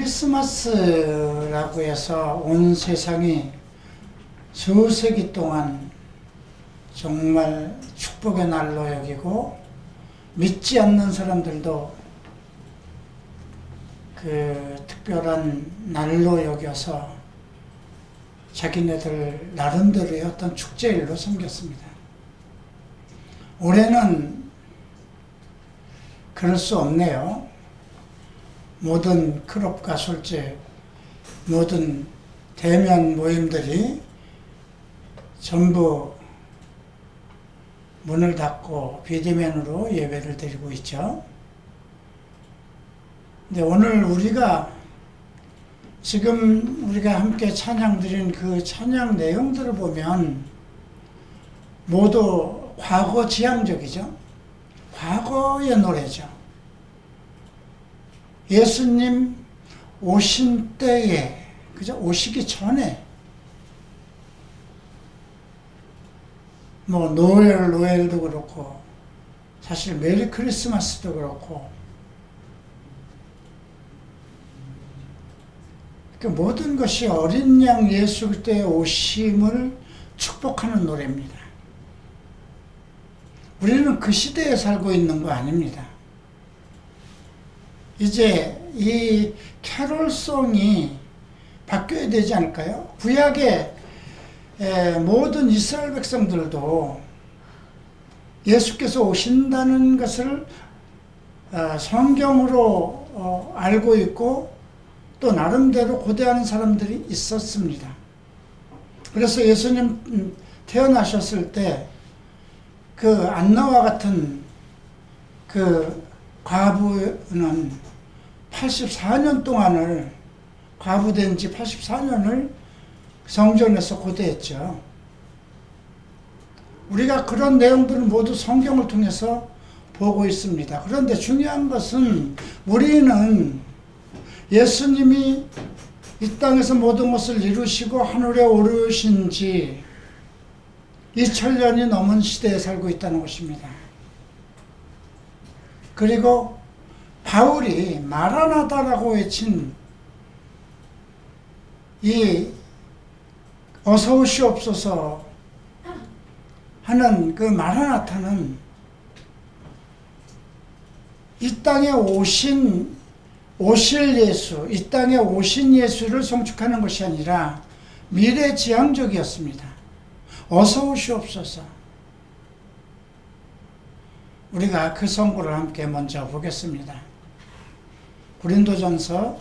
크리스마스라고 해서 온 세상이 수세기 동안 정말 축복의 날로 여기고 믿지 않는 사람들도 그 특별한 날로 여겨서 자기네들 나름대로의 어떤 축제일로 섬겼습니다. 올해는 그럴 수 없네요. 모든 클럽과 술집, 모든 대면 모임들이 전부 문을 닫고 비대면으로 예배를 드리고 있죠. 근데 오늘 지금 우리가 함께 찬양 드린 그 찬양 내용들을 보면 모두 과거 지향적이죠. 과거의 노래죠. 예수님 오신 때에, 그죠? 오시기 전에, 노엘도 그렇고, 사실 메리 크리스마스도 그렇고, 그 모든 것이 어린 양 예수 그리스도의 오심을 축복하는 노래입니다. 우리는 그 시대에 살고 있는 거 아닙니다. 이제 이 캐롤송이 바뀌어야 되지 않을까요? 구약의 모든 이스라엘 백성들도 예수께서 오신다는 것을 성경으로 알고 있고 또 나름대로 고대하는 사람들이 있었습니다. 그래서 예수님 태어나셨을 때 그 안나와 같은 그 과부는 84년 동안을, 과부된 지 84년을 성전에서 고대했죠. 우리가 그런 내용들을 모두 성경을 통해서 보고 있습니다. 그런데 중요한 것은 우리는 예수님이 이 땅에서 모든 것을 이루시고 하늘에 오르신 지 2000년이 넘은 시대에 살고 있다는 것입니다. 그리고 바울이 마라나다라고 외친 이 어서 오시옵소서 하는 그 마라나타는 이 땅에 오실 예수, 이 땅에 오신 예수를 송축하는 것이 아니라 미래지향적이었습니다. 어서 오시옵소서. 우리가 그 선고를 함께 먼저 보겠습니다. 고린도전서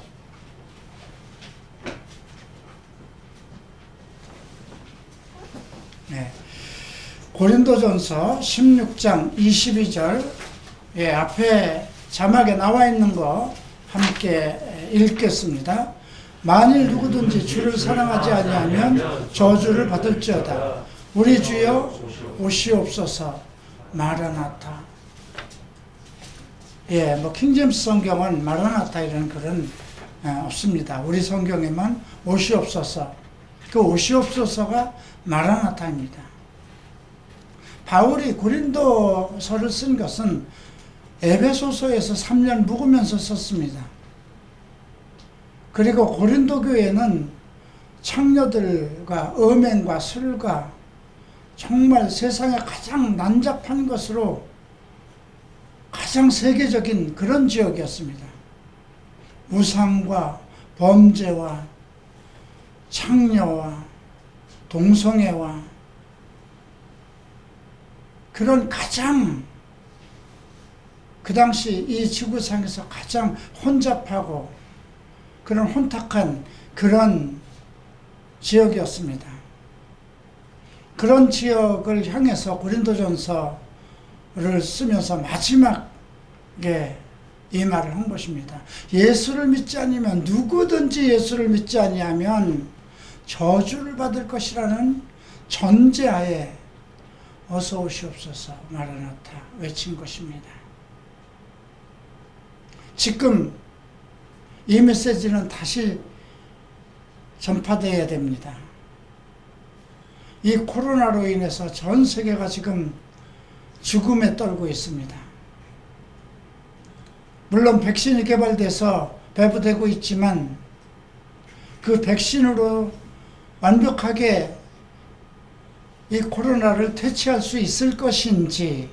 16장 22절, 앞에 자막에 나와 있는 거 함께 읽겠습니다. 만일 누구든지 주를 사랑하지 아니하면 저주를 받을지어다. 우리 주여 오시옵소서. 마라나타. 킹제임스 성경은 마라나타 이런 글은 없습니다. 우리 성경에만 오시옵소서. 그 오시옵소서가 마라나타입니다. 바울이 고린도서를 쓴 것은 에베소서에서 3년 묵으면서 썼습니다. 그리고 고린도 교회는 창녀들과 음행과 술과 정말 세상에 가장 난잡한 것으로 가장 세계적인 그런 지역이었습니다. 우상과 범죄와 창녀와 동성애와 그런 가장 그 당시 이 지구상에서 가장 혼잡하고 그런 혼탁한 그런 지역이었습니다. 그런 지역을 향해서 고린도전서를 쓰면서 마지막에 이 말을 한 것입니다. 예수를 믿지 않으면, 누구든지 예수를 믿지 아니하면 저주를 받을 것이라는 전제하에 어서 오시옵소서 마라나타 외친 것입니다. 지금 이 메시지는 다시 전파되어야 됩니다. 이 코로나로 인해서 전 세계가 지금 죽음에 떨고 있습니다. 물론 백신이 개발돼서 배부되고 있지만 그 백신으로 완벽하게 이 코로나를 퇴치할 수 있을 것인지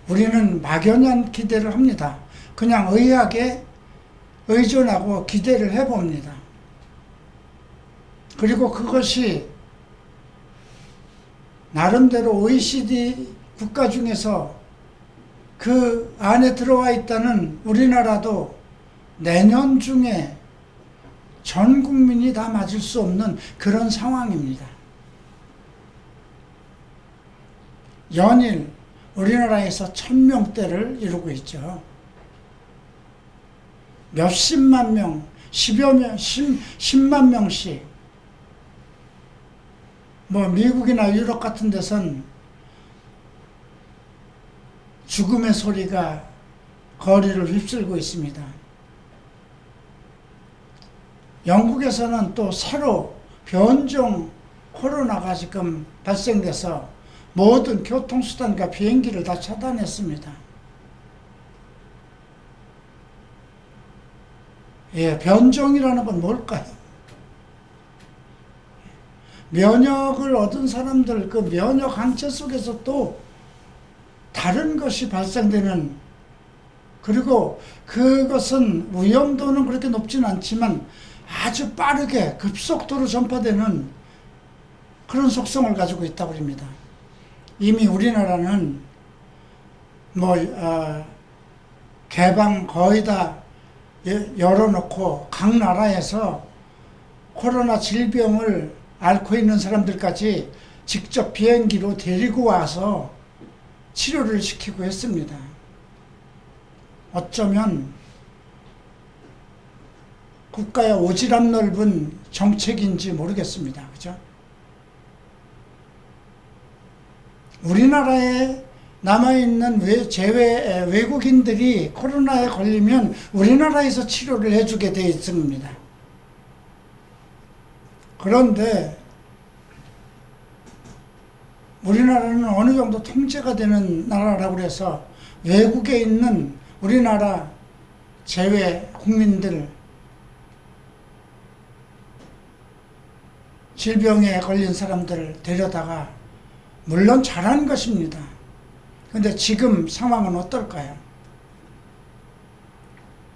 우리는 막연한 기대를 합니다. 그냥 의학에 의존하고 기대를 해봅니다. 그리고 그것이 나름대로 OECD 국가 중에서 그 안에 들어와 있다는 우리나라도 내년 중에 전 국민이 다 맞을 수 없는 그런 상황입니다. 연일 우리나라에서 1000명대를 이루고 있죠. 몇십만 명, 10만 명씩 미국이나 유럽 같은 데선 죽음의 소리가 거리를 휩쓸고 있습니다. 영국에서는 또 새로 변종 코로나가 지금 발생돼서 모든 교통수단과 비행기를 다 차단했습니다. 변종이라는 건 뭘까요? 면역을 얻은 사람들, 그 면역 항체 속에서 또 다른 것이 발생되는, 그리고 그것은 위험도는 그렇게 높지는 않지만 아주 빠르게 급속도로 전파되는 그런 속성을 가지고 있다고 합니다. 이미 우리나라는 개방 거의 다 열어놓고 각 나라에서 코로나 질병을 앓고 있는 사람들까지 직접 비행기로 데리고 와서 치료를 시키고 했습니다. 어쩌면 국가의 오지랖 넓은 정책인지 모르겠습니다. 그죠? 우리나라에 남아있는 외국인들이 코로나에 걸리면 우리나라에서 치료를 해주게 되어 있습니다. 그런데 우리나라는 어느 정도 통제가 되는 나라라고 해서 외국에 있는 우리나라 제외 국민들, 질병에 걸린 사람들을 데려다가 물론 잘한 것입니다. 근데 지금 상황은 어떨까요?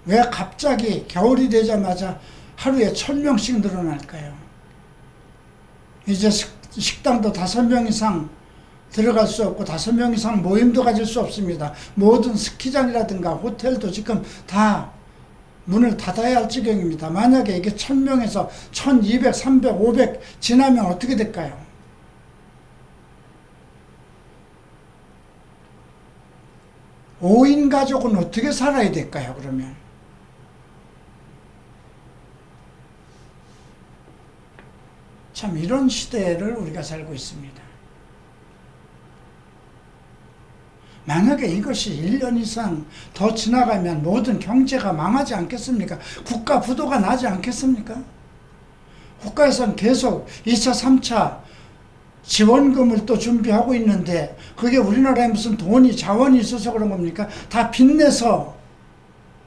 왜 갑자기 겨울이 되자마자 하루에 1000명씩 늘어날까요? 이제 식당도 5명 이상 들어갈 수 없고 5명 이상 모임도 가질 수 없습니다. 모든 스키장이라든가 호텔도 지금 다 문을 닫아야 할 지경입니다. 만약에 이게 1000명에서 1200, 300, 500 지나면 어떻게 될까요? 5인 가족은 어떻게 살아야 될까요, 그러면? 참 이런 시대를 우리가 살고 있습니다. 만약에 이것이 1년 이상 더 지나가면 모든 경제가 망하지 않겠습니까? 국가 부도가 나지 않겠습니까? 국가에서는 계속 2차, 3차 지원금을 또 준비하고 있는데 그게 우리나라에 무슨 돈이 자원이 있어서 그런 겁니까? 다 빚내서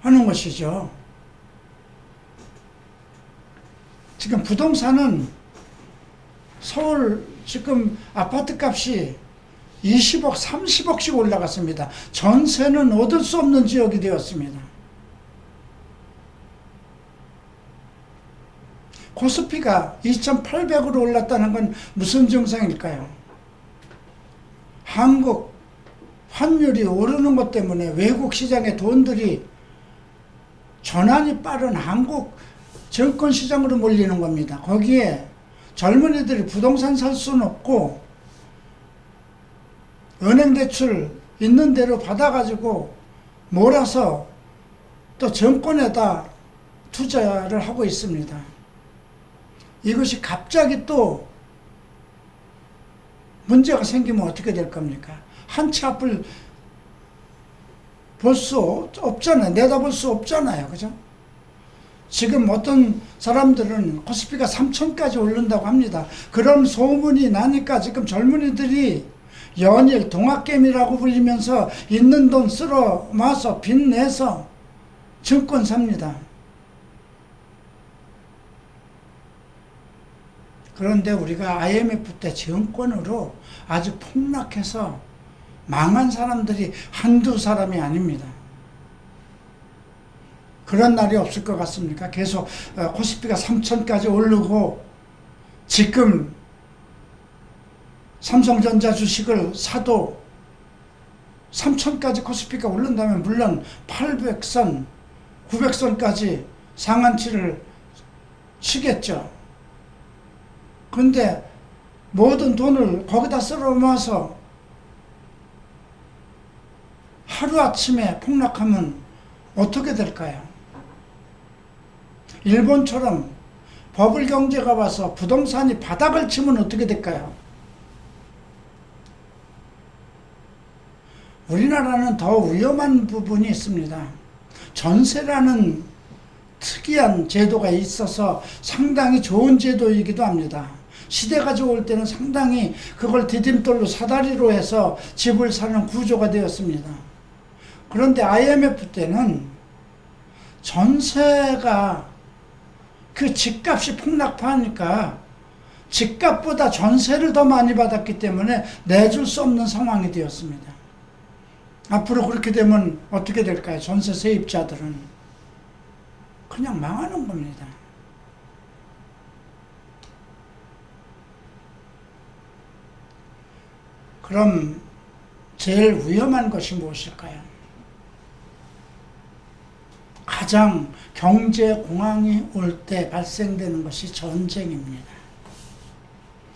하는 것이죠. 지금 부동산은 서울 지금 아파트 값이 20억, 30억씩 올라갔습니다. 전세는 얻을 수 없는 지역이 되었습니다. 코스피가 2,800으로 올랐다는 건 무슨 증상일까요? 한국 환율이 오르는 것 때문에 외국 시장의 돈들이 전환이 빠른 한국 증권 시장으로 몰리는 겁니다. 거기에 젊은이들이 부동산 살 수는 없고 은행 대출 있는 대로 받아가지고 몰아서 또 정권에다 투자를 하고 있습니다. 이것이 갑자기 또 문제가 생기면 어떻게 될 겁니까? 한 치 앞을 볼 수 없잖아요. 내다볼 수 없잖아요. 그죠? 지금 어떤 사람들은 코스피가 3,000까지 오른다고 합니다. 그런 소문이 나니까 지금 젊은이들이 연일 동학개미라고 불리면서 있는 돈 쓸어 모아서 빚내서 증권 삽니다. 그런데 우리가 IMF 때 증권으로 아주 폭락해서 망한 사람들이 한두 사람이 아닙니다. 그런 날이 없을 것 같습니까? 계속 코스피가 3,000까지 오르고 지금 삼성전자 주식을 사도 3,000까지 코스피가 오른다면 물론 800선, 900선까지 상한치를 치겠죠. 그런데 모든 돈을 거기다 쓸어 모아서 하루아침에 폭락하면 어떻게 될까요? 일본처럼 버블 경제가 와서 부동산이 바닥을 치면 어떻게 될까요? 우리나라는 더 위험한 부분이 있습니다. 전세라는 특이한 제도가 있어서 상당히 좋은 제도이기도 합니다. 시대가 좋을 때는 상당히 그걸 디딤돌로 사다리로 해서 집을 사는 구조가 되었습니다. 그런데 IMF 때는 전세가 그 집값이 폭락하니까 집값보다 전세를 더 많이 받았기 때문에 내줄 수 없는 상황이 되었습니다. 앞으로 그렇게 되면 어떻게 될까요? 전세 세입자들은 그냥 망하는 겁니다. 그럼 제일 위험한 것이 무엇일까요? 가장 경제 공황이 올 때 발생되는 것이 전쟁입니다.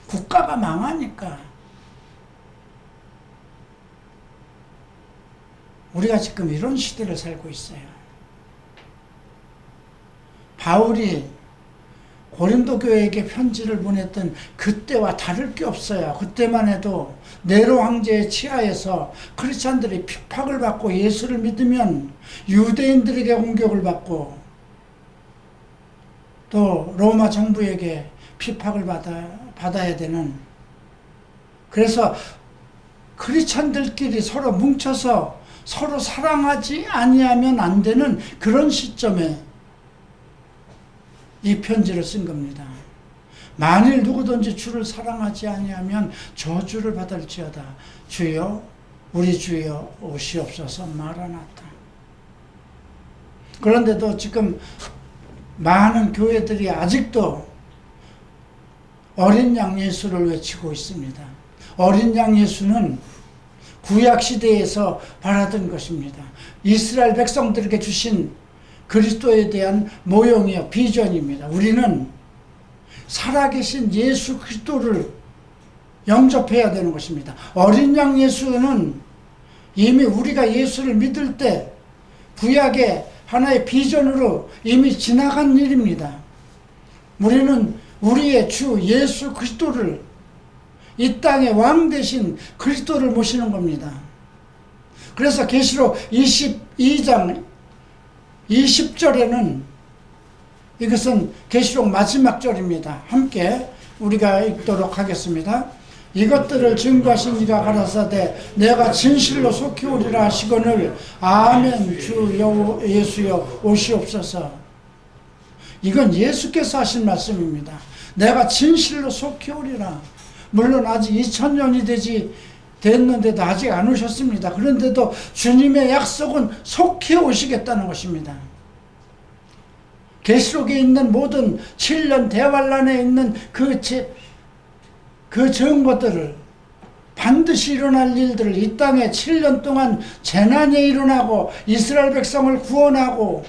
국가가 망하니까 우리가 지금 이런 시대를 살고 있어요. 바울이 고린도 교회에게 편지를 보냈던 그때와 다를 게 없어요. 그때만 해도 네로 황제의 치하에서 크리스찬들이 핍박을 받고 예수를 믿으면 유대인들에게 공격을 받고 또 로마 정부에게 핍박을 받아야 되는, 그래서 크리스찬들끼리 서로 뭉쳐서 서로 사랑하지 아니하면 안 되는 그런 시점에 이 편지를 쓴 겁니다. 만일 누구든지 주를 사랑하지 아니하면 저주를 받을지어다. 주여, 우리 주여 오시옵소서. 마라나타. 그런데도 지금 많은 교회들이 아직도 어린 양 예수를 외치고 있습니다. 어린 양 예수는 구약 시대에서 바라던 것입니다. 이스라엘 백성들에게 주신 그리스도에 대한 모형이요, 비전입니다. 우리는 살아계신 예수 그리스도를 영접해야 되는 것입니다. 어린 양 예수는 이미 우리가 예수를 믿을 때 구약의 하나의 비전으로 이미 지나간 일입니다. 우리는 우리의 주 예수 그리스도를, 이 땅의 왕 대신 그리스도를 모시는 겁니다. 그래서 계시록 22장 20절에는 이것은 계시록 마지막 절입니다. 함께 우리가 읽도록 하겠습니다. 이것들을 증거하신 이가 가라사대 내가 진실로 속히 오리라 하시거늘 아멘. 주 예수여 오시옵소서. 이건 예수께서 하신 말씀입니다. 내가 진실로 속히 오리라. 물론 아직 2000년이 됐는데도 아직 안 오셨습니다. 그런데도 주님의 약속은 속히 오시겠다는 것입니다. 계시록에 있는 모든 7년 대환란에 있는 그 증거들을, 반드시 일어날 일들을, 이 땅에 7년 동안 재난이 일어나고 이스라엘 백성을 구원하고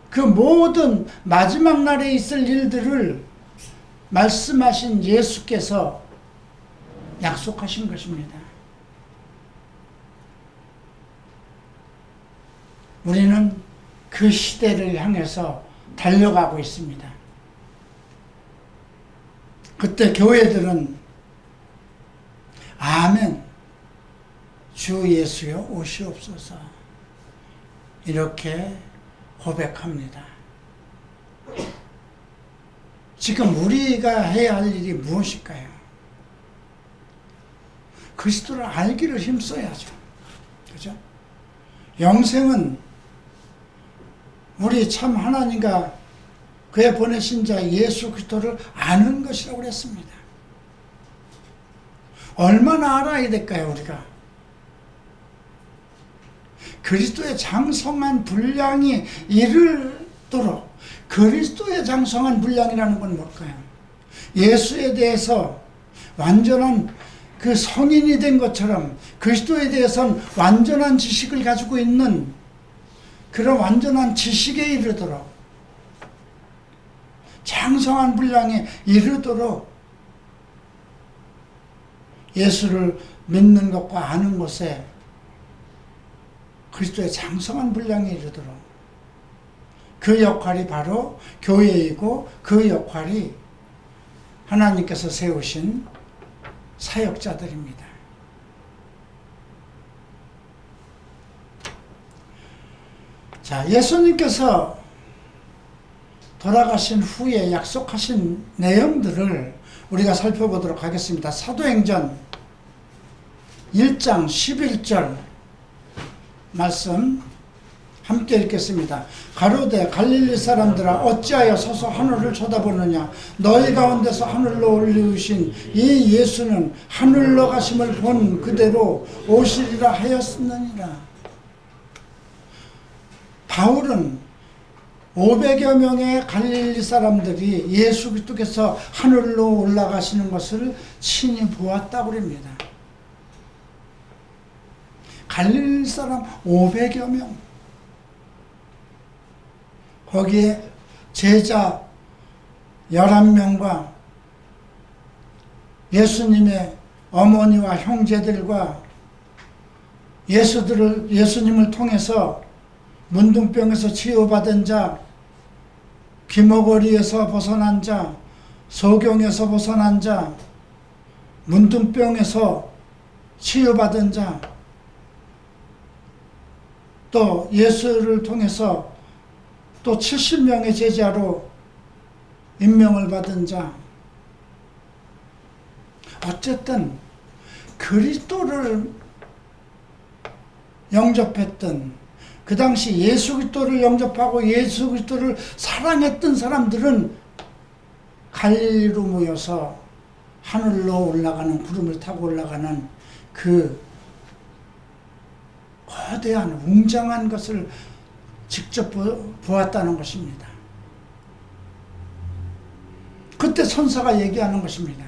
그 모든 마지막 날에 있을 일들을 말씀하신 예수께서 약속하신 것입니다. 우리는 그 시대를 향해서 달려가고 있습니다. 그때 교회들은 아멘, 주 예수여 오시옵소서 이렇게 고백합니다. 지금 우리가 해야 할 일이 무엇일까요? 그리스도를 알기를 힘써야죠. 그죠? 영생은 우리 참 하나님과 그의 보내신 자 예수 그리스도를 아는 것이라고 그랬습니다. 얼마나 알아야 될까요, 우리가? 그리스도의 장성한 분량이 이르도록, 그리스도의 장성한 분량이라는 건 뭘까요? 예수에 대해서 완전한 그 성인이 된 것처럼 그리스도에 대해서는 완전한 지식을 가지고 있는 그런 완전한 지식에 이르도록, 장성한 분량에 이르도록 예수를 믿는 것과 아는 것에 그리스도의 장성한 분량에 이르도록, 그 역할이 바로 교회이고 그 역할이 하나님께서 세우신 사역자들입니다. 자, 예수님께서 돌아가신 후에 약속하신 내용들을 우리가 살펴보도록 하겠습니다. 사도행전 1장 11절 말씀 함께 읽겠습니다. 가로되 갈릴리 사람들아 어찌하여 서서 하늘을 쳐다보느냐. 너희 가운데서 하늘로 올리우신 이 예수는 하늘로 가심을 본 그대로 오시리라 하였느니라. 바울은 500여 명의 갈릴리 사람들이 예수 그리스도께서 하늘로 올라가시는 것을 친히 보았다고 합니다. 갈릴리 사람 500여 명. 거기에 제자 11명과 예수님의 어머니와 형제들과 예수님을 통해서 문둥병에서 치유받은 자, 귀머거리에서 벗어난 자, 소경에서 벗어난 자, 문둥병에서 치유받은 자, 또 예수를 통해서 또 70명의 제자로 임명을 받은 자, 어쨌든 그리스도를 영접했던, 그 당시 예수 그리스도를 영접하고 예수 그리스도를 사랑했던 사람들은 갈릴리로 모여서 하늘로 올라가는, 구름을 타고 올라가는 그 거대한 웅장한 것을 직접 보았다는 것입니다. 그때 천사가 얘기하는 것입니다.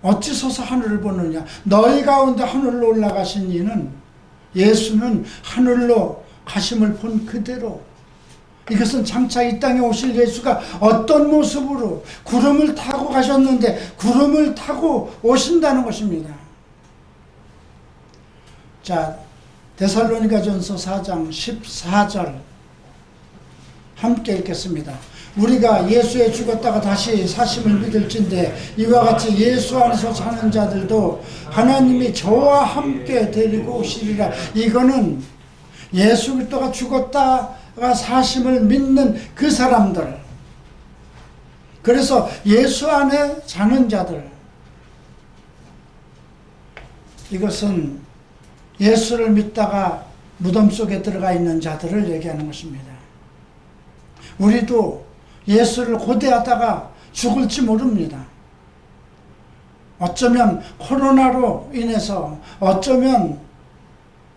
어찌 서서 하늘을 보느냐. 너희 가운데 하늘로 올라가신 이는, 예수는 하늘로 가심을 본 그대로, 이것은 장차 이 땅에 오실 예수가 어떤 모습으로 구름을 타고 가셨는데 구름을 타고 오신다는 것입니다. 자, 데살로니가전서 4장 14절 함께 읽겠습니다. 우리가 예수에 죽었다가 다시 사심을 믿을진대 이와 같이 예수 안에서 사는 자들도 하나님이 저와 함께 데리고 오시리라. 이거는 예수 그리스도가 죽었다가 사심을 믿는 그 사람들, 그래서 예수 안에 사는 자들, 이것은 예수를 믿다가 무덤 속에 들어가 있는 자들을 얘기하는 것입니다. 우리도 예수를 고대하다가 죽을지 모릅니다. 어쩌면 코로나로 인해서, 어쩌면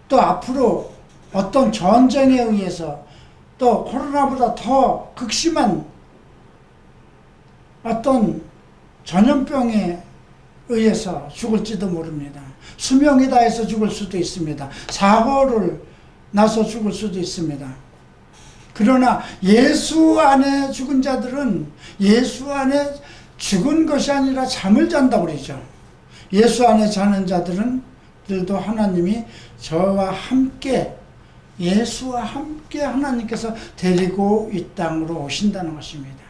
또 앞으로 어떤 전쟁에 의해서, 또 코로나보다 더 극심한 어떤 전염병에 의해서 죽을지도 모릅니다. 수명이 다해서 죽을 수도 있습니다. 사고를 나서 죽을 수도 있습니다. 그러나 예수 안에 죽은 자들은 예수 안에 죽은 것이 아니라 잠을 잔다고 그러죠. 예수 안에 자는 자들도 하나님이 저와 함께, 예수와 함께 하나님께서 데리고 이 땅으로 오신다는 것입니다.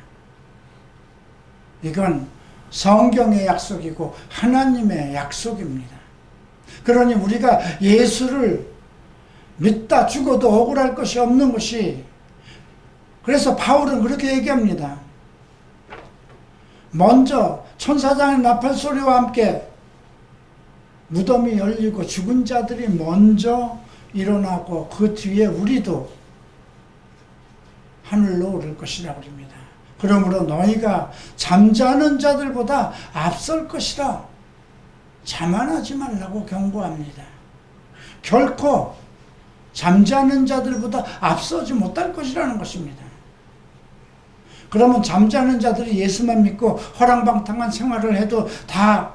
이건 성경의 약속이고 하나님의 약속입니다. 그러니 우리가 예수를 믿다 죽어도 억울할 것이 없는 것이, 그래서 바울은 그렇게 얘기합니다. 먼저 천사장의 나팔 소리와 함께 무덤이 열리고 죽은 자들이 먼저 일어나고 그 뒤에 우리도 하늘로 오를 것이라고 합니다. 그러므로 너희가 잠자는 자들보다 앞설 것이라 자만하지 말라고 경고합니다. 결코 잠자는 자들보다 앞서지 못할 것이라는 것입니다. 그러면 잠자는 자들이 예수만 믿고 허랑방탕한 생활을 해도 다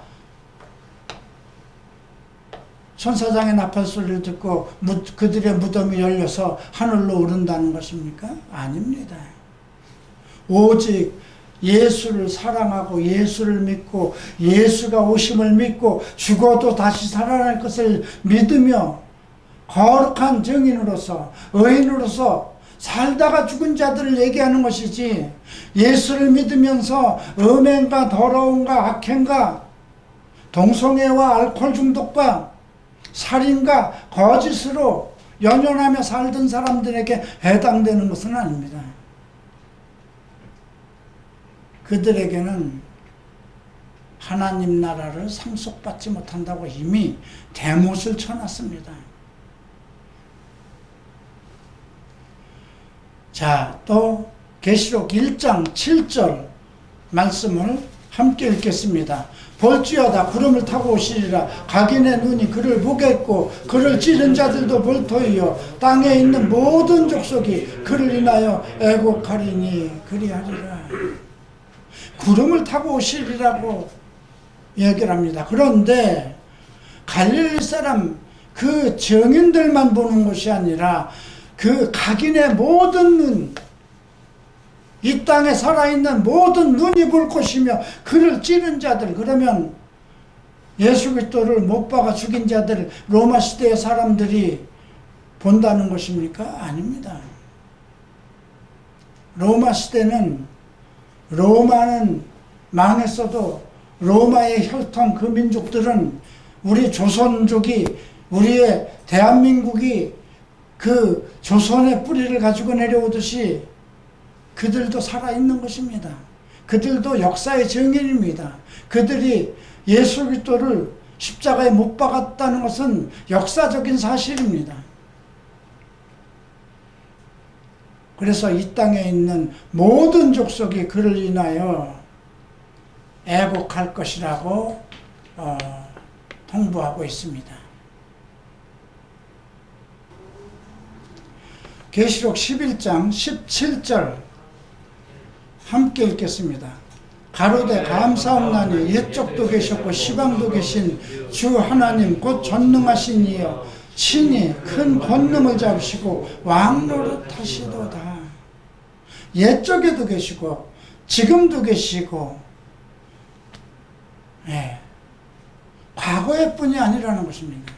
천사장의 나팔 소리를 듣고 그들의 무덤이 열려서 하늘로 오른다는 것입니까? 아닙니다. 오직 예수를 사랑하고 예수를 믿고 예수가 오심을 믿고 죽어도 다시 살아날 것을 믿으며 거룩한 증인으로서 의인으로서 살다가 죽은 자들을 얘기하는 것이지, 예수를 믿으면서 음행과 더러움과 악행과 동성애와 알코올 중독과 살인과 거짓으로 연연하며 살던 사람들에게 해당되는 것은 아닙니다. 그들에게는 하나님 나라를 상속받지 못한다고 이미 대못을 쳐놨습니다. 자, 또 계시록 1장 7절 말씀을 함께 읽겠습니다. 볼지어다 구름을 타고 오시리라. 각인의 눈이 그를 보겠고 그를 찌른 자들도 볼 터이요 땅에 있는 모든 족속이 그를 인하여 애곡하리니 그리하리라. 구름을 타고 오시리라고 얘기를 합니다. 그런데 갈릴리 사람 그 정인들만 보는 것이 아니라 그 각인의 모든 눈, 이 땅에 살아있는 모든 눈이 볼 것이며 그를 찌른 자들, 그러면 예수 그리스도를 못 박아 죽인 자들 로마 시대의 사람들이 본다는 것입니까? 아닙니다. 로마 시대는, 로마는 망했어도 로마의 혈통 그 민족들은 우리 조선족이, 우리의 대한민국이 그 조선의 뿌리를 가지고 내려오듯이 그들도 살아있는 것입니다. 그들도 역사의 증인입니다. 그들이 예수 그리스도를 십자가에 못 박았다는 것은 역사적인 사실입니다. 그래서 이 땅에 있는 모든 족속이 그를 인하여 애곡할 것이라고 통보하고 있습니다. 계시록 11장 17절 함께 읽겠습니다. 가로되 감사옵나니 옛적도 계셨고 시방도 계신 주 하나님 곧 전능하신 이여 친히 큰 권능을 잡으시고 왕노릇 하시도다. 옛적에도 계시고 지금도 계시고, 과거의 뿐이 아니라는 것입니다.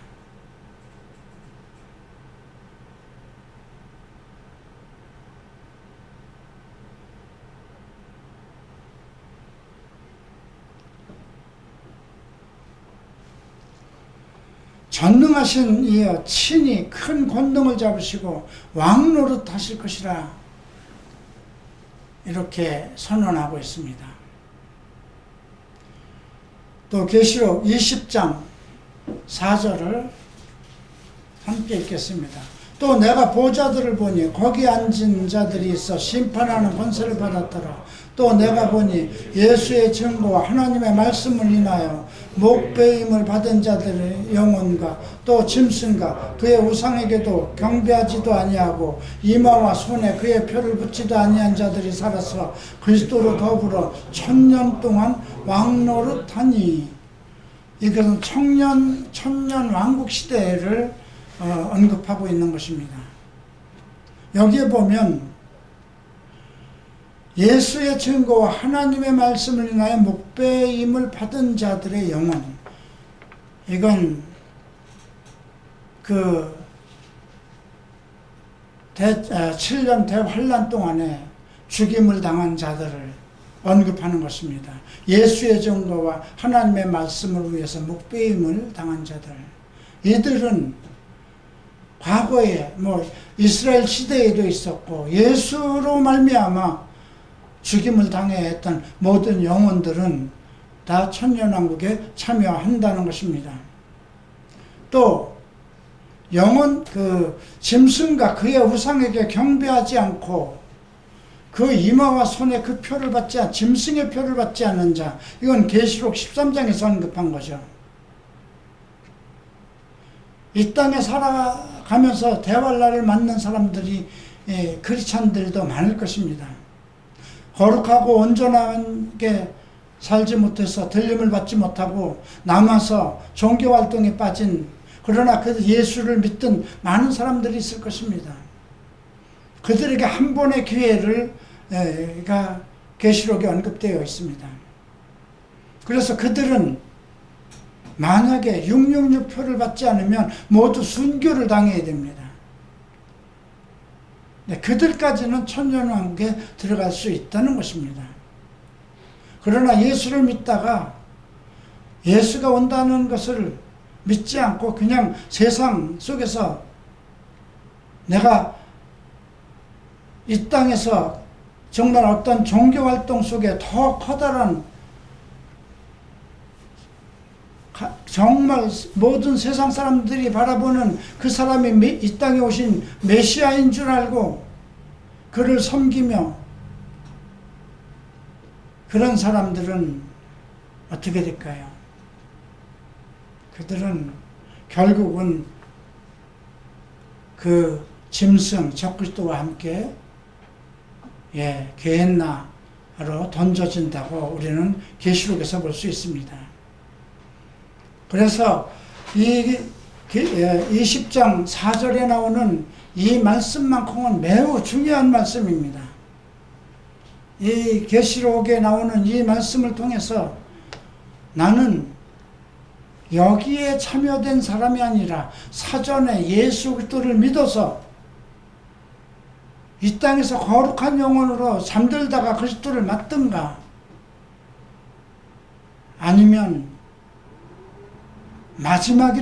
전능하신 이여 친히 큰 권능을 잡으시고 왕노릇 하실 것이라 이렇게 선언하고 있습니다. 또 계시록 20장 4절을 함께 읽겠습니다. 또 내가 보좌들을 보니 거기 앉은 자들이 있어 심판하는 권세를 받았더라. 또 내가 보니 예수의 증거와 하나님의 말씀을 인하여 목배임을 받은 자들의 영혼과 또 짐승과 그의 우상에게도 경배하지도 아니하고 이마와 손에 그의 표를 붙지도 아니한 자들이 살아서 그리스도로 더불어 1000년 동안 왕노릇하니, 이것은 천년 왕국 시대를 언급하고 있는 것입니다. 여기에 보면 예수의 증거와 하나님의 말씀을 인하여 목배임을 받은 자들의 영혼, 이건 그 7년 대환란 동안에 죽임을 당한 자들을 언급하는 것입니다. 예수의 증거와 하나님의 말씀을 위해서 목배임을 당한 자들, 이들은 과거에 이스라엘 시대에도 있었고 예수로 말미암아 죽임을 당해야 했던 모든 영혼들은 다 천년왕국에 참여한다는 것입니다. 또 영혼, 짐승과 그의 우상에게 경배하지 않고 그 이마와 손에 그 표를 받지 짐승의 표를 받지 않는 자, 이건 계시록 13장에서 언급한 거죠. 이 땅에 살아가면서 대활란을 맞는 사람들이 크리스찬들도 많을 것입니다. 거룩하고 온전하게 살지 못해서 들림을 받지 못하고 남아서 종교활동에 빠진, 그러나 그 예수를 믿던 많은 사람들이 있을 것입니다. 그들에게 한 번의 기회를 계시록에 언급되어 있습니다. 그래서 그들은 만약에 666표를 받지 않으면 모두 순교를 당해야 됩니다. 그들까지는 천년왕국에 들어갈 수 있다는 것입니다. 그러나 예수를 믿다가 예수가 온다는 것을 믿지 않고 그냥 세상 속에서 내가 이 땅에서 정말 어떤 종교활동 속에 더 커다란, 정말 모든 세상 사람들이 바라보는 그 사람이 이 땅에 오신 메시아인 줄 알고 그를 섬기며, 그런 사람들은 어떻게 될까요? 그들은 결국은 그 짐승 적그리스도와 함께 게헨나로 던져진다고 우리는 계시록에서 볼 수 있습니다. 그래서 이 20장 4절에 나오는 이 말씀만큼은 매우 중요한 말씀입니다. 이 계시록에 나오는 이 말씀을 통해서 나는 여기에 참여된 사람이 아니라 사전에 예수 그리스도를 믿어서 이 땅에서 거룩한 영혼으로 잠들다가 그리스도를 맞든가, 아니면 마지막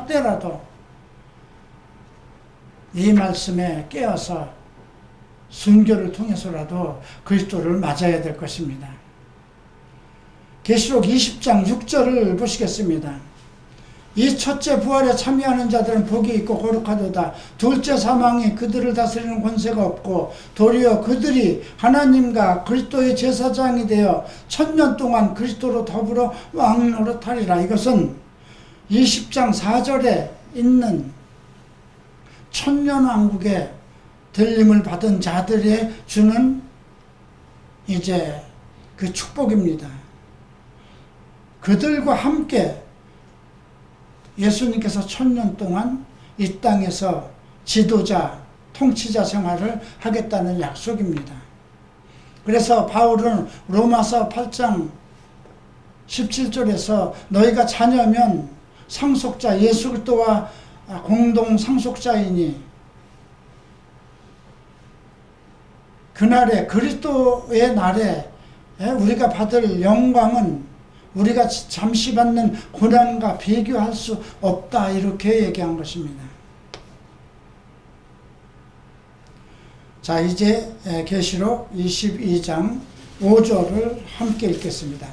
때라도 이 말씀에 깨어서 순교를 통해서라도 그리스도를 맞아야 될 것입니다. 계시록 20장 6절을 보시겠습니다. 이 첫째 부활에 참여하는 자들은 복이 있고 거룩하도다. 둘째 사망이 그들을 다스리는 권세가 없고 도리어 그들이 하나님과 그리스도의 제사장이 되어 1000년 동안 그리스도로 더불어 왕노릇하리라. 이것은 20장 4절에 있는 천년왕국에 들림을 받은 자들의 주는 이제 그 축복입니다. 그들과 함께 예수님께서 1000년 동안 이 땅에서 지도자, 통치자 생활을 하겠다는 약속입니다. 그래서 바울은 로마서 8장 17절에서 너희가 자녀면 상속자 예수 그리스도와 공동 상속자이니 그날에 그리스도의 날에 우리가 받을 영광은 우리가 잠시 받는 고난과 비교할 수 없다, 이렇게 얘기한 것입니다. 자, 이제 계시록 22장 5절을 함께 읽겠습니다.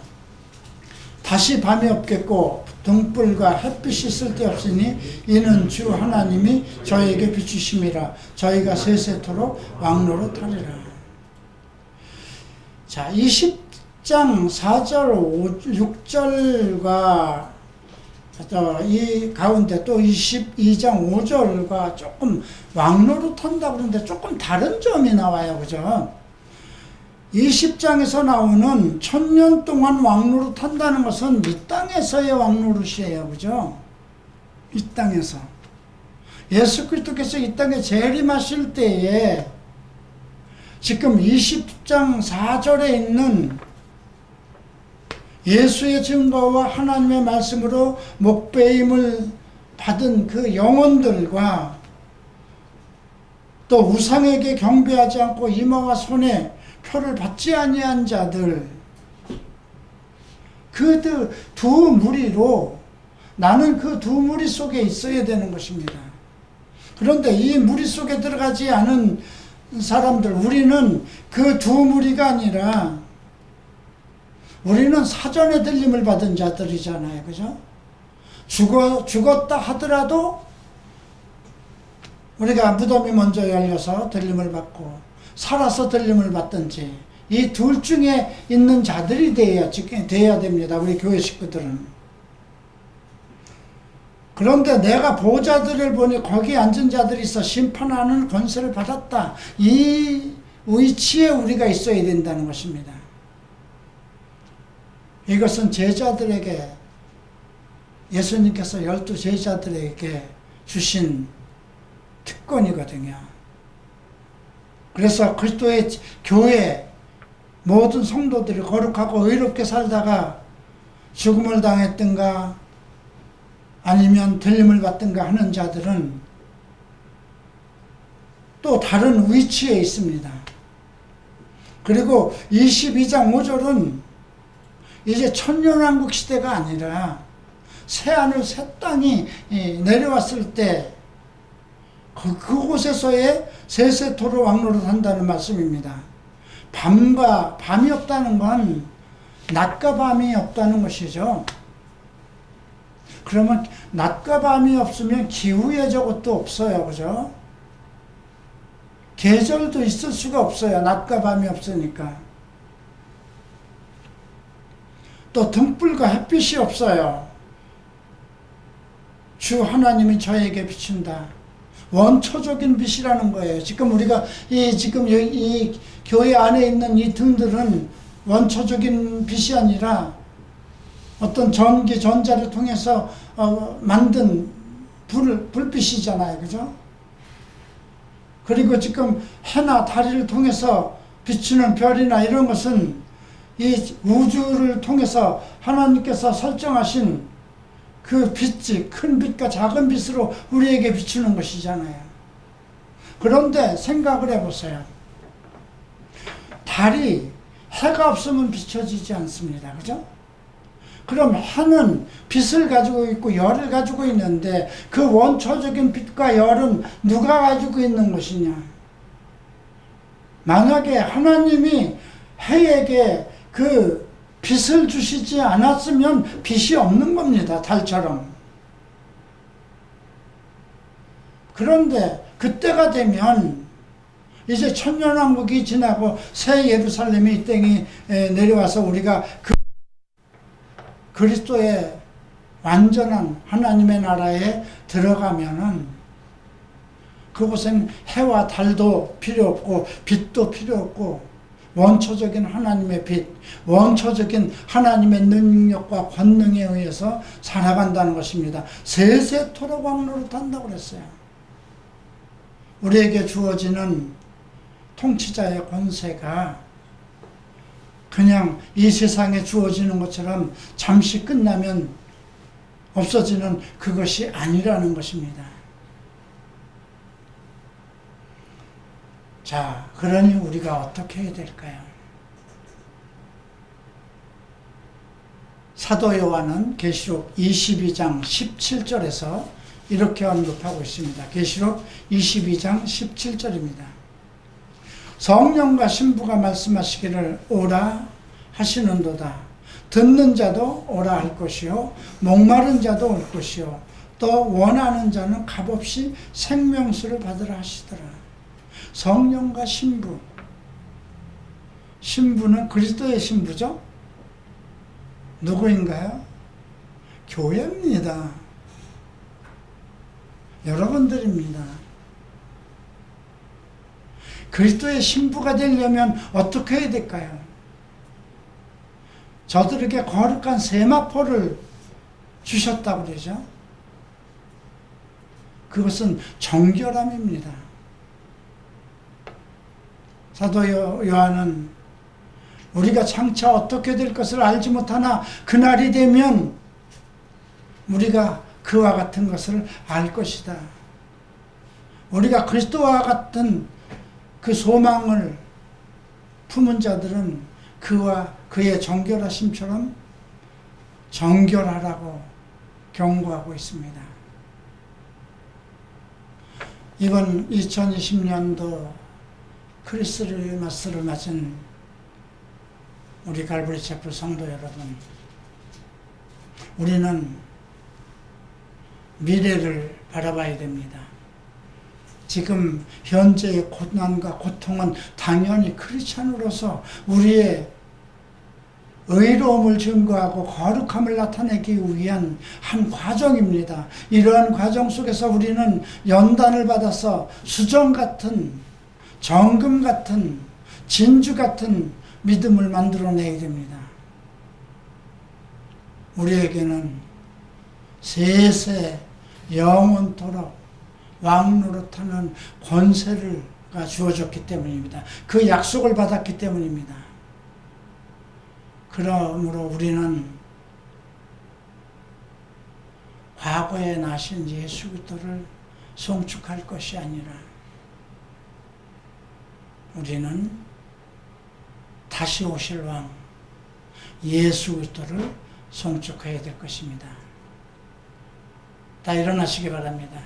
다시 밤이 없겠고 등불과 햇빛이 쓸데없으니 이는 주 하나님이 저에게 비추심이라. 저희가 세세토록 왕노릇하리라. 자, 20장 4절, 6절과 이 가운데 또 22장 5절과 조금 왕노릇한다고 그러는데 조금 다른 점이 나와요. 그죠? 20장에서 나오는 1000년 동안 왕노릇한다는 것은 이 땅에서의 왕노릇이에요. 그죠? 이 땅에서. 예수 그리스도께서 이 땅에 재림하실 때에 지금 20장 4절에 있는 예수의 증거와 하나님의 말씀으로 목배임을 받은 그 영혼들과 또 우상에게 경배하지 않고 이마와 손에 표를 받지 아니한 자들, 그 두 무리로 나는 그 두 무리 속에 있어야 되는 것입니다. 그런데 이 무리 속에 들어가지 않은 사람들, 우리는 그 두 무리가 아니라 우리는 사전에 들림을 받은 자들이잖아요. 그죠? 죽었다 하더라도 우리가 무덤이 먼저 열려서 들림을 받고, 살아서 들림을 받든지 이 둘 중에 있는 자들이 돼야 됩니다. 우리 교회 식구들은. 그런데 내가 보호자들을 보니 거기 앉은 자들이 있어 심판하는 권세를 받았다. 이 위치에 우리가 있어야 된다는 것입니다. 이것은 제자들에게, 예수님께서 12 제자들에게 주신 특권이거든요. 그래서 그리스도의 교회 모든 성도들이 거룩하고 의롭게 살다가 죽음을 당했든가 아니면 들림을 받든가 하는 자들은 또 다른 위치에 있습니다. 그리고 22장 5절은 이제 천년왕국 시대가 아니라 새하늘 새 땅이 내려왔을 때 그곳에서의 세세토록 왕노릇 한다는 말씀입니다. 밤이 없다는 건 낮과 밤이 없다는 것이죠. 그러면 낮과 밤이 없으면 기후에 저것도 없어요. 그죠? 계절도 있을 수가 없어요. 낮과 밤이 없으니까. 또 등불과 햇빛이 없어요. 주 하나님이 저에게 비춘다. 원초적인 빛이라는 거예요. 지금 우리가 이 교회 안에 있는 이 등들은 원초적인 빛이 아니라 어떤 전기, 전자를 통해서 만든 불빛이잖아요. 그죠? 그리고 지금 해나 달을 통해서 비추는 별이나 이런 것은 이 우주를 통해서 하나님께서 설정하신 그 빛이 큰 빛과 작은 빛으로 우리에게 비추는 것이잖아요. 그런데 생각을 해보세요. 달이 해가 없으면 비춰지지 않습니다. 그죠? 그럼 해는 빛을 가지고 있고 열을 가지고 있는데 그 원초적인 빛과 열은 누가 가지고 있는 것이냐? 만약에 하나님이 해에게 그 빛을 주시지 않았으면 빛이 없는 겁니다. 달처럼. 그런데 그때가 되면 이제 천년왕국이 지나고 새 예루살렘이 이 땅에 내려와서 우리가 그리스도의 완전한 하나님의 나라에 들어가면은 그곳엔 해와 달도 필요 없고 빛도 필요 없고 원초적인 하나님의 빛, 원초적인 하나님의 능력과 권능에 의해서 살아간다는 것입니다. 세세토록 왕노릇 한다고 그랬어요. 우리에게 주어지는 통치자의 권세가 그냥 이 세상에 주어지는 것처럼 잠시 끝나면 없어지는 그것이 아니라는 것입니다. 자, 그러니 우리가 어떻게 해야 될까요? 사도 요한은 계시록 22장 17절에서 이렇게 언급하고 있습니다. 계시록 22장 17절입니다. 성령과 신부가 말씀하시기를 오라 하시는도다. 듣는 자도 오라 할 것이요 목마른 자도 올 것이요 또 원하는 자는 값없이 생명수를 받으라 하시더라. 성령과 신부. 신부는 그리스도의 신부죠? 누구인가요? 교회입니다. 여러분들입니다. 그리스도의 신부가 되려면 어떻게 해야 될까요? 저들에게 거룩한 세마포를 주셨다고 그러죠. 그것은 정결함입니다. 사도 요한은 우리가 장차 어떻게 될 것을 알지 못하나 그날이 되면 우리가 그와 같은 것을 알 것이다. 우리가 그리스도와 같은 그 소망을 품은 자들은 그와 그의 정결하심처럼 정결하라고 경고하고 있습니다. 이번 2020년도 크리스마스를 맞은 우리 갈보리 채플 성도 여러분, 우리는 미래를 바라봐야 됩니다. 지금 현재의 고난과 고통은 당연히 크리스찬으로서 우리의 의로움을 증거하고 거룩함을 나타내기 위한 한 과정입니다. 이러한 과정 속에서 우리는 연단을 받아서 수정 같은, 정금 같은, 진주 같은 믿음을 만들어내야 됩니다. 우리에게는 세세 영원토록 왕노릇하는 권세가 주어졌기 때문입니다. 그 약속을 받았기 때문입니다. 그러므로 우리는 과거에 나신 예수 그리스도를 송축할 것이 아니라 우리는 다시 오실 왕 예수 그리스도를 송축해야 될 것입니다. 다 일어나시기 바랍니다.